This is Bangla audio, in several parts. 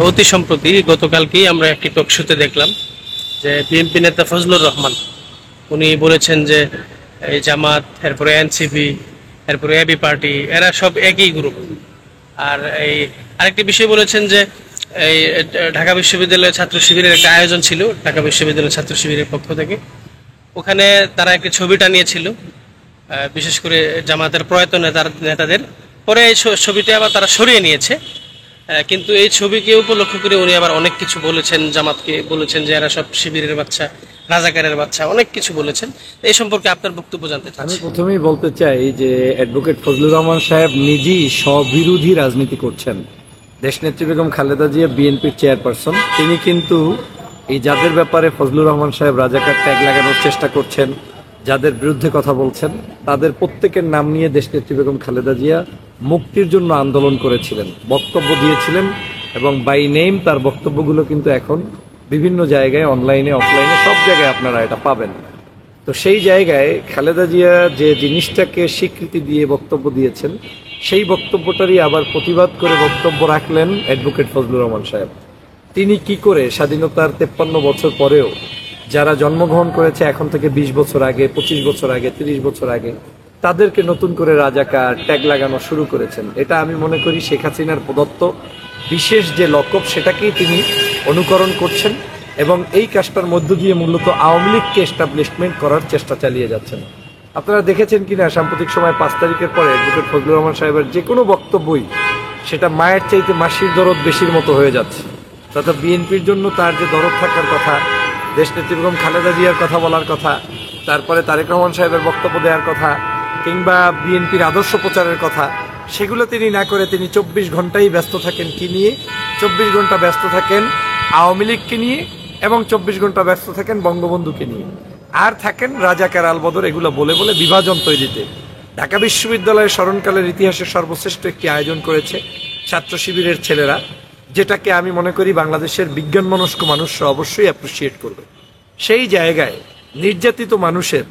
অতি সম্প্রতি গতকালকেই আমরা একটি টক শোতে দেখলাম যে বিএনপি নেতা ফজলুর রহমান উনি বলেছেন যে এই জামাত, এরপরে এনসিপি, এরপরে এবি পার্টি, এরা সব একই গ্রুপ। আর এই আরেকটি বিষয় বলেছেন যে এই ঢাকা বিশ্ববিদ্যালয়ের ছাত্র শিবিরের একটা আয়োজন ছিল ঢাকা বিশ্ববিদ্যালয়ের ছাত্র শিবিরের পক্ষ থেকে। ওখানে তারা একটি ছবি টানিয়েছিল, বিশেষ করে জামাতের প্রয়াত নেতাদের। পরে এই ছবিটি আবার তারা সরিয়ে নিয়েছে। কিন্তু এই ছবিকে উপলক্ষ করে উনি আবার অনেক কিছু বলেছেন, জামাতকে বলেছেন যে এরা সব শিবিরের বাচ্চা, রাজাকারের বাচ্চা, অনেক কিছু বলেছেন। এই সম্পর্কে আপনার বক্তব্য জানতে চাচ্ছি। আমি প্রথমেই বলতে চাই যে অ্যাডভোকেট ফজলুর রহমান সাহেব নিজেই স্ববিরোধী রাজনীতি করছেন। দেশনেত্রী বেগম খালেদা জিয়া বিএনপির চেয়ারপারসন, তিনি কিন্তু এই যাদের ব্যাপারে ফজলুর রহমান সাহেব রাজাকার ট্যাগ লাগানোর চেষ্টা করছেন, যাদের বিরুদ্ধে কথা বলছেন, তাদের প্রত্যেকের নাম নিয়ে দেশনেত্রী বেগম খালেদা জিয়া মুক্তির জন্য আন্দোলন করেছিলেন, বক্তব্য দিয়েছিলেন, এবং বাই নেম তার বক্তব্যগুলো কিন্তু এখন বিভিন্ন জায়গায় অনলাইনে অফলাইনে সব জায়গায় আপনারা এটা পাবেন। তো সেই জায়গায় খালেদা জিয়া যে জিনিসটাকে স্বীকৃতি দিয়ে বক্তব্য দিয়েছেন, সেই বক্তব্যটারই আবার প্রতিবাদ করে বক্তব্য রাখলেন অ্যাডভোকেট ফজলুর রহমান সাহেব। তিনি কি করে স্বাধীনতার 53 বছর পরেও যারা জন্মগ্রহণ করেছে এখন থেকে 20 বছর আগে, 25 বছর আগে, 30 বছর আগে, তাদেরকে নতুন করে রাজাকার ট্যাগ লাগানো শুরু করেছেন। এটা আমি মনে করি শেখ হাসিনার প্রদত্ত বিশেষ যে লকব, সেটাকেই তিনি অনুকরণ করছেন এবং এই কাজটার মধ্য দিয়ে মূলত আওয়ামী লীগকে এস্টাবলিশমেন্ট করার চেষ্টা চালিয়ে যাচ্ছেন। আপনারা দেখেছেন কিনা সাম্প্রতিক সময় 5 তারিখের পরে অ্যাডভোকেট ফজলুর রহমান সাহেবের যে কোনো বক্তব্যই সেটা মায়ের চাইতে মাসির দরদ বেশির মতো হয়ে যাচ্ছে। তথা বিএনপির জন্য তার যে দরদ থাকার কথা, দেশনেত্রী বেগম খালেদা জিয়ার কথা বলার কথা, তারপরে তারেক রহমান সাহেবের বক্তব্য দেওয়ার কথা, কিংবা বিএনপির আদর্শ প্রচারের কথা, সেগুলো তিনি না করে তিনি 24 ঘন্টাই ব্যস্ত থাকেন কি নিয়ে? 24 ঘন্টা ব্যস্ত থাকেন আওয়ামী লীগকে নিয়ে এবং 24 ঘন্টা ব্যস্ত থাকেন বঙ্গবন্ধুকে নিয়ে, আর থাকেন রাজাকার আলবদর এগুলো বলে বলে বিভাজন তৈরিতে। ঢাকা বিশ্ববিদ্যালয়ের স্মরণকালের ইতিহাসের সর্বশ্রেষ্ঠ একটি আয়োজন করেছে ছাত্র শিবিরের ছেলেরা, যেটাকে আমি মনে করি বাংলাদেশের বিজ্ঞান মনস্ক মানুষরা অবশ্যই অ্যাপ্রিসিয়েট করবে। সেই জায়গায় নির্যাতিত মানুষের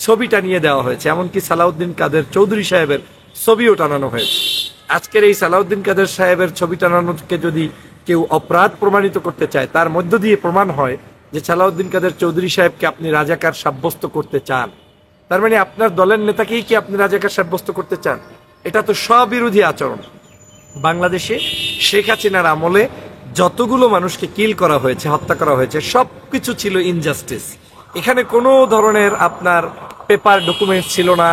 ছবি টানিয়ে দেওয়া হয়েছে, এমনকি সালাউদ্দিন কাদের চৌধুরী সাহেবের ছবিও টানানো হয়েছে। আজকের এই সালাউদ্দিন কাদের সাহেবের ছবি টানানোকে যদি কেউ অপরাধ প্রমাণিত করতে চায়, তার মধ্য দিয়ে প্রমাণ হয় যে সালাউদ্দিন কাদের চৌধুরী সাহেবকে আপনি রাজাকার সাব্যস্ত করতে চান, তার মানে আপনার দলের নেতাকেই কি আপনি রাজাকার সাব্যস্ত করতে চান? এটা তো স্ববিরোধী আচরণ। বাংলাদেশে শেখ হাসিনার আমলে যতগুলো মানুষকে কিল করা হয়েছে, হত্যা করা হয়েছে, সবকিছু ছিল ইনজাস্টিস। এখানে কোনো ধরনের আপনার পেপার ডকুমেন্টস ছিল না,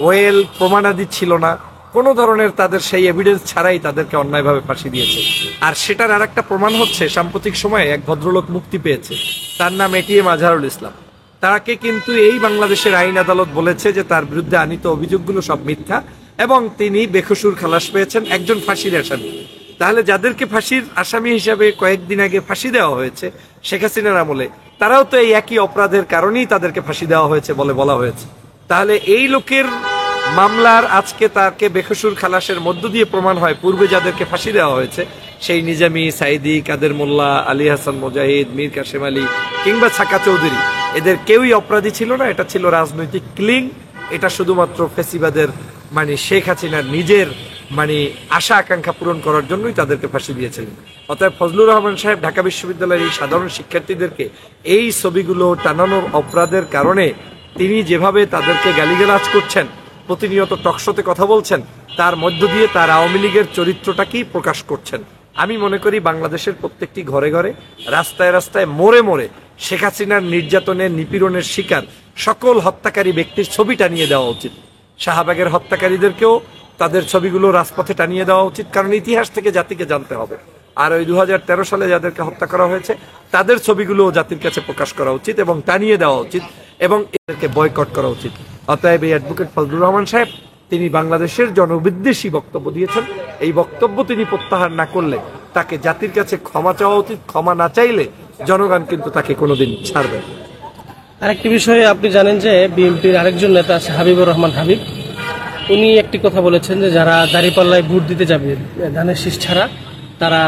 ওয়েল প্রমাণাদি ছিল না, কোনো ধরনের তাদের সেই এভিডেন্স ছাড়াই তাদেরকে অন্যায়ভাবে ফাঁসি দিয়েছে। আর সেটার আর একটা প্রমাণ হচ্ছে সাম্প্রতিক সময়ে এক ভদ্রলোক মুক্তি পেয়েছে, তার নাম এটিএম আজহারুল ইসলাম। তাকে কিন্তু এই বাংলাদেশের আইন আদালত বলেছে যে তার বিরুদ্ধে আনীত অভিযোগগুলো সব মিথ্যা এবং তিনি বেকসুর খালাস পেয়েছেন, একজন ফাঁসির আসামি। তাহলে যাদেরকে ফাঁসির আসামি হিসাবে কয়েকদিন আগে ফাঁসি দেওয়া হয়েছে শেখ হাসিনার আমলে, তারাও তো এই একই অপরাধের কারণেই তাদেরকে ফাঁসি দেওয়া হয়েছে বলে বলা হয়েছে। তাহলে এই লোকের মামলার আজকে তাকে বেকসুর খালাসের মধ্য দিয়ে প্রমাণ হয় পূর্বে যাদেরকে ফাঁসি দেওয়া হয়েছে, সেই নিজামী, সাইদি, কাদের মোল্লা, আলী হাসান মুজাহিদ, মীর কাসেম আলী কিংবা ছাকা চৌধুরী, এদের কেউই অপরাধী ছিল না। এটা ছিল রাজনৈতিক ক্লিং। এটা শুধুমাত্র ফেসিবাদের শেখ হাসিনার নিজের আশা আকাঙ্ক্ষা পূরণ করার জন্যই তাদেরকে ফাঁসি দিয়েছিলেন। অতএব ফজলুর রহমান সাহেব ঢাকা বিশ্ববিদ্যালয়ের এই সাধারণ শিক্ষার্থীদেরকে এই ছবিগুলো টানানোর অপরাধের কারণে তিনি যেভাবে তাদেরকে গালিগালাজ করছেন, প্রতিনিয়ত টকশোতে কথা বলছেন, তার মধ্য দিয়ে তার আওয়ামী লীগের চরিত্রটাকেই প্রকাশ করছেন। আমি মনে করি বাংলাদেশের প্রত্যেকটি ঘরে ঘরে, রাস্তায় রাস্তায়, মোড়ে মোড়ে শেখ হাসিনার নির্যাতনের, নিপীড়নের শিকার সকল হত্যাকারী ব্যক্তির ছবি টানিয়ে দেওয়া উচিত। শাহবাগের হত্যাকারীদেরকেও তাদের ছবিগুলো রাজপথে টানিয়ে দেওয়া উচিত, কারণ ইতিহাস থেকে জাতিকে জানতে হবে। আর ওই 2013 সালে যাদেরকে হত্যা করা হয়েছে তাদের ছবিগুলো জাতির কাছে প্রকাশ করা উচিত এবং টানিয়ে দেওয়া উচিত এবং এদেরকে বয়কট করা উচিত। অতএব এই অ্যাডভোকেট ফজলুর রহমান সাহেব তিনি বাংলাদেশের জনবিদ্বেষী বক্তব্য দিয়েছেন। এই বক্তব্য তিনি প্রত্যাহার না করলে তাকে জাতির কাছে ক্ষমা চাওয়া উচিত। ক্ষমা না চাইলে জনগণ কিন্তু তাকে কোনোদিন ছাড়বে না। আরেকটি বিষয়ে আপনি জানেন যে বিএনপির আরেকজন নেতা আছে হাবিবুর রহমান হাবিব, উনি একটি কথা বলেছেন যে যারা দাঁড়িপাল্লায় ভোট দিতে যাবে ধানের শীষ ছাড়া, তারা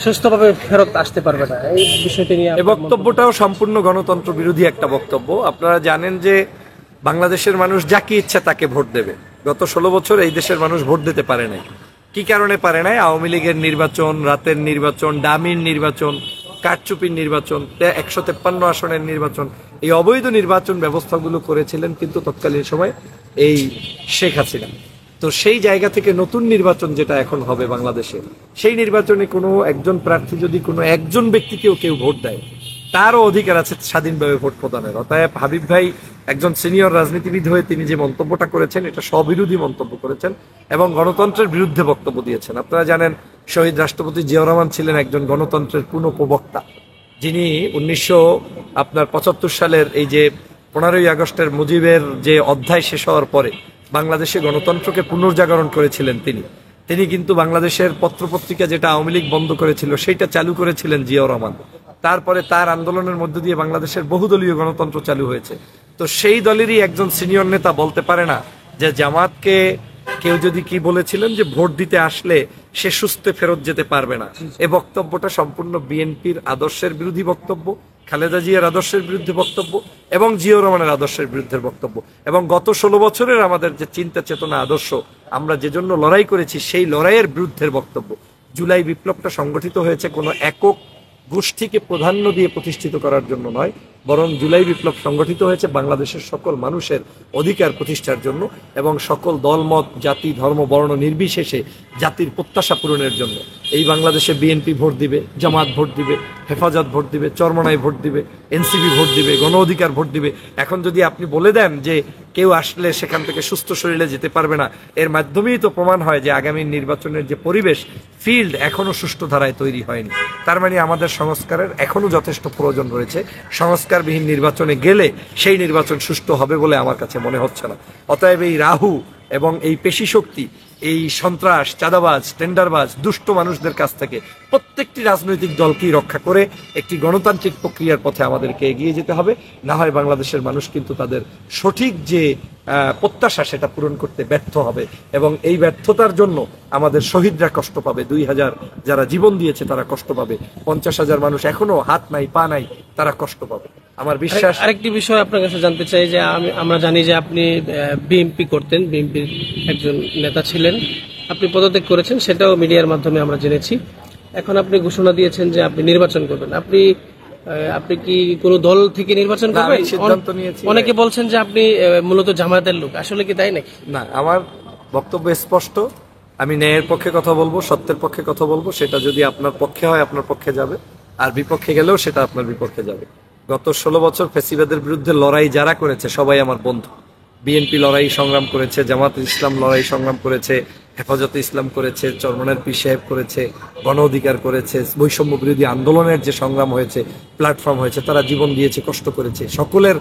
সুস্থভাবে ফেরত আসতে পারবে না। এই বিষয়টি নিয়ে এই বক্তব্যটাও সম্পূর্ণ গণতন্ত্র বিরোধী একটা বক্তব্য। আপনারা জানেন যে বাংলাদেশের মানুষ যাকে ইচ্ছা তাকে ভোট দেবে। গত 16 বছর এই দেশের মানুষ ভোট দিতে পারে নাই। কি কারণে পারে নাই? আওয়ামী লীগের নির্বাচন, রাতের নির্বাচন, ডামির নির্বাচন, কারচুপির নির্বাচন, 153 আসনের নির্বাচন, এই অবৈধ নির্বাচন ব্যবস্থাগুলো করেছিলেন কিন্তু তৎকালীন সময় এই শেখ হাসিনা। তো সেই জায়গা থেকে নতুন নির্বাচন যেটা এখন হবে বাংলাদেশে, সেই নির্বাচনে কোনো একজন প্রার্থী যদি কোনো একজন ব্যক্তিকেও কেউ ভোট দেয়, তারও অধিকার আছে স্বাধীনভাবে ভোট প্রদানের। অতএব হাবিব ভাই একজন সিনিয়র রাজনীতিবিদ হয়ে তিনি যে মন্তব্যটা করেছেন, এটা স্ববিরোধী মন্তব্য করেছেন এবং গণতন্ত্রের বিরুদ্ধে বক্তব্য দিয়েছেন। আপনারা জানেন শহীদ রাষ্ট্রপতি জিয়াউর রহমান ছিলেন একজন গণতন্ত্রের পূর্ণ প্রবক্তা, যিনি 1975 সালের এই যে 15ই আগস্টের মুজিবের যে অধ্যায় শেষ হওয়ার পরে বাংলাদেশে গণতন্ত্রকে পুনর্জাগরণ করেছিলেন। তিনি কিন্তু বাংলাদেশের পত্রপত্রিকা যেটা আওয়ামী লীগ বন্ধ করেছিল সেইটা চালু করেছিলেন জিয়াউর রহমান। তারপরে তার আন্দোলনের মধ্য দিয়ে বাংলাদেশের বহুদলীয় গণতন্ত্র চালু হয়েছে। তো সেই দলেরই একজন সিনিয়র নেতা বলতে পারে না যে জামাতকে কেউ যদি কি বলেছিলেন যে ভোট দিতে আসলে সে সুস্থে ফেরত যেতে পারবে না। এ বক্তব্যটা সম্পূর্ণ বিএনপির আদর্শের বিরোধী বক্তব্য, খালেদা জিয়ার আদর্শের বিরুদ্ধে বক্তব্য এবং জিয়াউর রহমানের আদর্শের বিরুদ্ধে বক্তব্য। এবং গত 16 বছরের আমাদের যে চিন্তা চেতনা আদর্শ, আমরা যে জন্য লড়াই করেছি, সেই লড়াইয়ের বিরুদ্ধের বক্তব্য। জুলাই বিপ্লবটা সংগঠিত হয়েছে কোনো একক গোষ্ঠীকে প্রাধান্য দিয়ে প্রতিষ্ঠিত করার জন্য নয়, বরং জুলাই বিপ্লব সংগঠিত হয়েছে বাংলাদেশের সকল মানুষের অধিকার প্রতিষ্ঠার জন্য এবং সকল দলমত, জাতি, ধর্ম, বর্ণ নির্বিশেষে জাতির প্রত্যাশা পূরণের জন্য। এই বাংলাদেশে বিএনপি ভোট দিবে, জামাত ভোট দিবে, হেফাজত ভোট দিবে, চরমনাই ভোট দিবে, এনসিপি ভোট দিবে, গণ অধিকার ভোট দিবে। এখন যদি আপনি বলে দেন যে কেউ আসলে সেখান থেকে সুস্থ শরীরে যেতে পারবে না, এর মাধ্যমেই তো প্রমাণ হয় যে আগামী নির্বাচনের যে পরিবেশ, ফিল্ড এখনো সুষ্ঠু ধারায় তৈরি হয়নি। তার মানে আমাদের সংস্কারের এখনো যথেষ্ট প্রয়োজন রয়েছে। সংস্কারবিহীন নির্বাচনে গেলে সেই নির্বাচন সুষ্ঠু হবে বলে আমার কাছে মনে হচ্ছে না। অতএব এই রাহু এবং এই পেশি শক্তি, এই সন্ত্রাস, চাঁদাবাজ, টেন্ডারবাজ, দুষ্ট মানুষদের কাছ থেকে প্রত্যেকটি রাজনৈতিক দলকেই রক্ষা করে একটি গণতান্ত্রিক প্রক্রিয়ার পথে আমাদেরকে এগিয়ে যেতে হবে। না হয় বাংলাদেশের মানুষ কিন্তু তাদের সঠিক যে প্রত্যাশা সেটা পূরণ করতে ব্যর্থ হবে এবং এই ব্যর্থতার জন্য আমাদের শহীদরা কষ্ট পাবে। 2000 যারা জীবন দিয়েছে তারা কষ্ট পাবে, 50,000 মানুষ এখনো হাত নাই পা নাই, তারা কষ্ট পাবে। আমার বিশ্বাস। আরেকটি বিষয় আপনার কাছে জানতে চাই যে আমরা জানি যে আপনি বিএনপি করতেন, বিএনপির একজন নেতা ছিলেন, আপনি পদত্যাগ করেছেন, সেটাও মিডিয়ার মাধ্যমে আমরা জেনেছি। এখন আপনি ঘোষণা দিয়েছেন যে আপনি নির্বাচন করবেন। আপনি কি কোনো দল থেকে নির্বাচন করবেন? সিদ্ধান্ত নিয়েছি। অনেকে বলছেন যে আপনি মূলত জামায়াতের লোক, আসলে কি তাই নাকি? না, আমার বক্তব্য স্পষ্ট। আমি ন্যায়ের পক্ষে কথা বলবো, সত্যের পক্ষে কথা বলবো। সেটা যদি আপনার পক্ষে হয় আপনার পক্ষে যাবে, আর বিপক্ষে গেলেও সেটা আপনার বিপক্ষে যাবে। গত 16 বছর ফ্যাসিবাদের বিরুদ্ধে লড়াই যারা করেছে সবাই আমার বন্ধু। বিএনপি লড়াই সংগ্রাম করেছে, জামাত ইসলাম লড়াই সংগ্রাম করেছে, হেফাজতে ইসলাম করেছে, চরমনের পীর সাহেব করেছে, গণ অধিকার করেছে, বৈষম্য বিরোধী আন্দোলনের যে সংগ্রাম হয়েছে, প্ল্যাটফর্ম হয়েছে, তারা জীবন দিয়েছে, কষ্ট করেছে। সকলের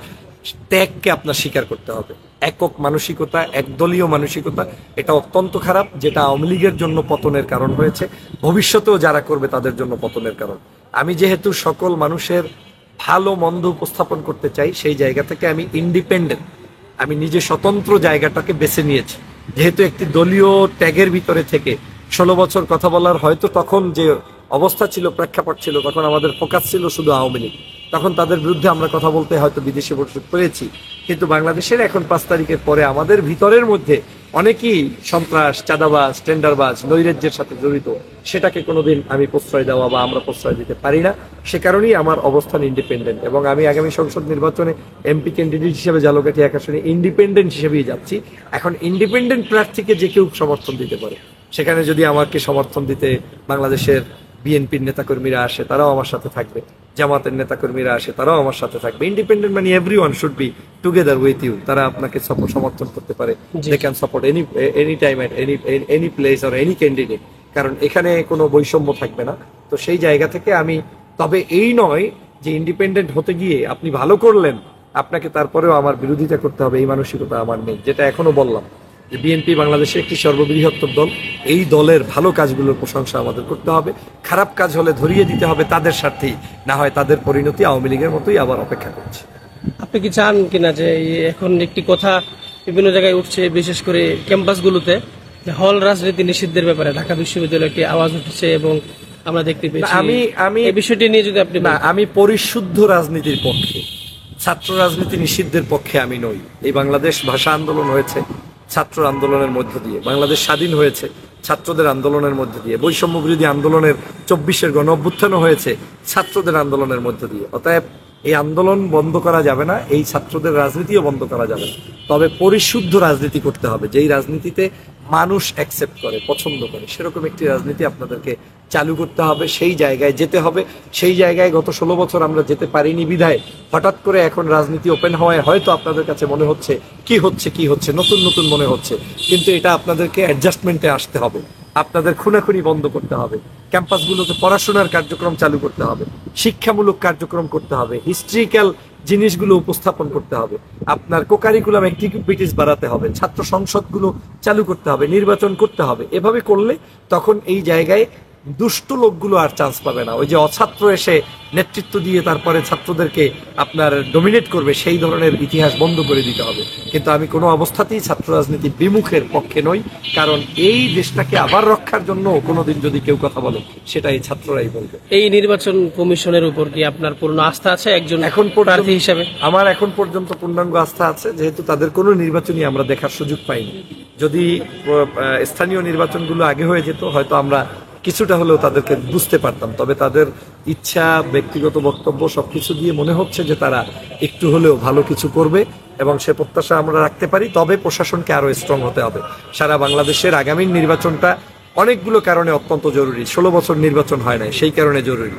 ত্যাগকে আপনার স্বীকার করতে হবে। একক মানসিকতা, একদলীয় মানসিকতা, এটা অত্যন্ত খারাপ, যেটা আওয়ামী লীগের জন্য পতনের কারণ হয়েছে, ভবিষ্যতেও যারা করবে তাদের জন্য পতনের কারণ। আমি যেহেতু সকল মানুষের ভালো মন্দ উপস্থাপন করতে চাই, সেই জায়গা থেকে আমি ইন্ডিপেন্ডেন্ট, আমি নিজে স্বতন্ত্র জায়গাটাকে বেছে নিয়েছি। যেহেতু একটি দলীয় ট্যাগের ভিতরে থেকে 16 বছর কথা বলার হয়তো তখন যে অবস্থা ছিল, প্রেক্ষাপট ছিল, তখন আমাদের ফোকাস ছিল শুধু আওয়ামী লীগ। তখন তাদের বিরুদ্ধে আমরা কথা বলতে হয়তো বিদেশে বসে করেছি, কিন্তু বাংলাদেশের এখন 5 তারিখের পরে আমাদের ভিতরের মধ্যে অনেকেই সন্ত্রাস, চাঁদাবাজ, টেন্ডারবাজ, নৈরাজ্যের সাথে জড়িত। সেটাকে কোনোদিন আমি প্রশ্রয় দেওয়া বা আমরা প্রশ্রয় দিতে পারি না। সে কারণেই আমার অবস্থান ইন্ডিপেন্ডেন্ট এবং আমি আগামী সংসদ নির্বাচনে এমপি ক্যান্ডিডেট হিসেবে জালকাঠি 1 আসনে ইন্ডিপেন্ডেন্ট হিসেবেই যাচ্ছি। এখন ইন্ডিপেন্ডেন্ট প্রার্থীকে যে কেউ সমর্থন দিতে পারে, সেখানে যদি আমাকে সমর্থন দিতে বাংলাদেশের বিএনপির নেতাকর্মীরা আসে, তারাও আমার সাথে থাকবে, জামাতের নেতাকর্মীরা আসে, তারাও আমার সাথে থাকবে। ইন্ডিপেন্ডেন্ট মানে everyone should be together with you. তারা আপনাকে সমর্থন করতে পারে, they can support any time at any place or any candidate, কারণ এখানে কোনো বৈষম্য থাকবে না। তো সেই জায়গা থেকে আমি, তবে এই নয় যে ইন্ডিপেন্ডেন্ট হতে গিয়ে আপনি ভালো করলেন, আপনাকে তারপরেও আমার বিরোধিতা করতে হবে, এই মানসিকতা আমার নেই। যেটা এখনো বললাম যে বিএনপি বাংলাদেশের একটি সর্ববৃহত্তর দল, এই দলের ভালো কাজগুলোর প্রশংসা আমাদের করতে হবে, খারাপ কাজ হলে ধরিয়ে দিতে হবে তাদের স্বার্থেই, না হয় তাদের পরিণতি আওয়ামী লীগের মতোই আবার অপেক্ষা করছে। আপনি কি চান কিনা যে এখন একটি কথা বিভিন্ন জায়গায় উঠছে, বিশেষ করে ক্যাম্পাসগুলোতে, যে হল রাজনীতি নিষিদ্ধের ব্যাপারে ঢাকা বিশ্ববিদ্যালয়ে একটি আওয়াজ উঠেছে এবং আমরা দেখতে পেয়েছি। আমি এই বিষয়টি নিয়ে যদি আপনি না, আমি পরিশুদ্ধ রাজনীতির পক্ষে, ছাত্র রাজনীতি নিষিদ্ধের পক্ষে আমি নই। এই বাংলাদেশ ভাষা আন্দোলন হয়েছে ছাত্র আন্দোলনের মধ্য দিয়ে, বাংলাদেশ স্বাধীন হয়েছে ছাত্রদের আন্দোলনের মধ্যে দিয়ে, বৈষম্য বিরোধী আন্দোলনের 24-এর গণ অভ্যুত্থানও হয়েছে ছাত্রদের আন্দোলনের মধ্যে দিয়ে। অতএব এই আন্দোলন বন্ধ করা যাবে না, এই ছাত্রদের রাজনীতিও বন্ধ করা যাবে না, তবে পরিশুদ্ধ রাজনীতি করতে হবে, যেই রাজনীতিতে মানুষ অ্যাকসেপ্ট করে, পছন্দ করে, সেরকম একটি রাজনীতি আপনাদেরকে চালু করতে হবে। সেই জায়গায় যেতে হবে, সেই জায়গায় গত 16 বছর আমরা যেতে পারিনি বিধায় হঠাৎ করে এখন রাজনীতি ওপেন হওয়ায় হয়তো আপনাদের কাছে মনে হচ্ছে কি হচ্ছে নতুন নতুন মনে হচ্ছে, কিন্তু এটা আপনাদেরকে অ্যাডজাস্টমেন্টে আসতে হবে। আপনাদের খুনাখুনি বন্ধ করতে হবে, ক্যাম্পাসগুলোতে পড়াশোনার কার্যক্রম চালু করতে হবে, শিক্ষামূলক কার্যক্রম করতে হবে, হিস্ট্রিক্যাল জিনিসগুলো উপস্থাপন করতে হবে, আপনার কোকারিকুলাম অ্যাক্টিভিটিস বাড়াতে হবে, ছাত্র সংসদগুলো চালু করতে হবে, নির্বাচন করতে হবে। এভাবে করলে তখন এই জায়গায় দুষ্ট লোকগুলো আর চান্স পাবে না। ওই যে অছাত্র এসে নেতৃত্ব দিয়ে তারপরে ছাত্রদেরকে আপনার ডমিনেট করবে, সেই ধরনের ইতিহাস বন্ধ করে দিতে হবে। কিন্তু আমি কোনো অবস্থাতেই ছাত্র রাজনীতি বিমুখের পক্ষে নই, কারণ এই দেশটাকে আবার রক্ষার জন্য কোনোদিন যদি কেউ কথা বলে সেটা এই ছাত্ররাই বলবে। এই নির্বাচন কমিশনের উপর কি আপনার পূর্ণ আস্থা আছে একজন এখন প্রার্থী হিসেবে? আমার এখন পর্যন্ত পূর্ণাঙ্গ আস্থা আছে, যেহেতু তাদের কোনো নির্বাচনই আমরা দেখার সুযোগ পাইনি। যদি স্থানীয় নির্বাচনগুলো আগে হয়ে যেত হয়তো আমরা কিছুটা হলেও তাদেরকে বুঝতে পারতাম, তবে তাদের ইচ্ছা, ব্যক্তিগত বক্তব্য সবকিছু দিয়ে মনে হচ্ছে যে তারা একটু হলেও ভালো কিছু করবে এবং সে প্রত্যাশা আমরা রাখতে পারি। তবে প্রশাসনকে আরো স্ট্রং হতে হবে। সারা বাংলাদেশের আগামী নির্বাচনটা অনেকগুলো কারণে অত্যন্ত জরুরি। 16 বছর নির্বাচন হয় নাই, সেই কারণে জরুরি।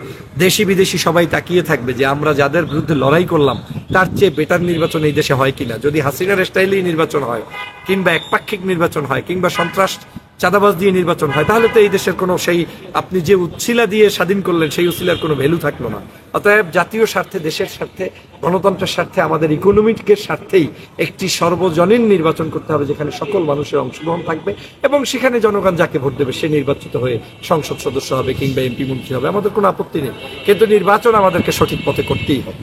দেশি বিদেশি সবাই তাকিয়ে থাকবে যে আমরা যাদের বিরুদ্ধে লড়াই করলাম তার চেয়ে বেটার নির্বাচন এই দেশে হয় কিনা। যদি হাসিনার স্টাইলেই নির্বাচন হয়, কিংবা একপাক্ষিক নির্বাচন হয়, কিংবা সন্ত্রাস চাঁদাবাজ দিয়ে নির্বাচন হয়, তাহলে তো এই দেশের কোনো সেই আপনি যে উচ্ছিলা দিয়ে স্বাধীন করলেন সেই উচ্ছিলার কোনো ভ্যালু থাকলো না। অতএব জাতীয় স্বার্থে, দেশের স্বার্থে, গণতন্ত্রের স্বার্থে, আমাদের ইকোনমিকের স্বার্থেই একটি সর্বজনীন নির্বাচন করতে হবে যেখানে সকল মানুষের অংশগ্রহণ থাকবে এবং সেখানে জনগণ যাকে ভোট দেবে সে নির্বাচিত হয়ে সংসদ সদস্য হবে কিংবা এমপি মন্ত্রী হবে। আমাদের কোনো আপত্তি নেই, কিন্তু নির্বাচন আমাদেরকে সঠিক পথে করতেই হবে।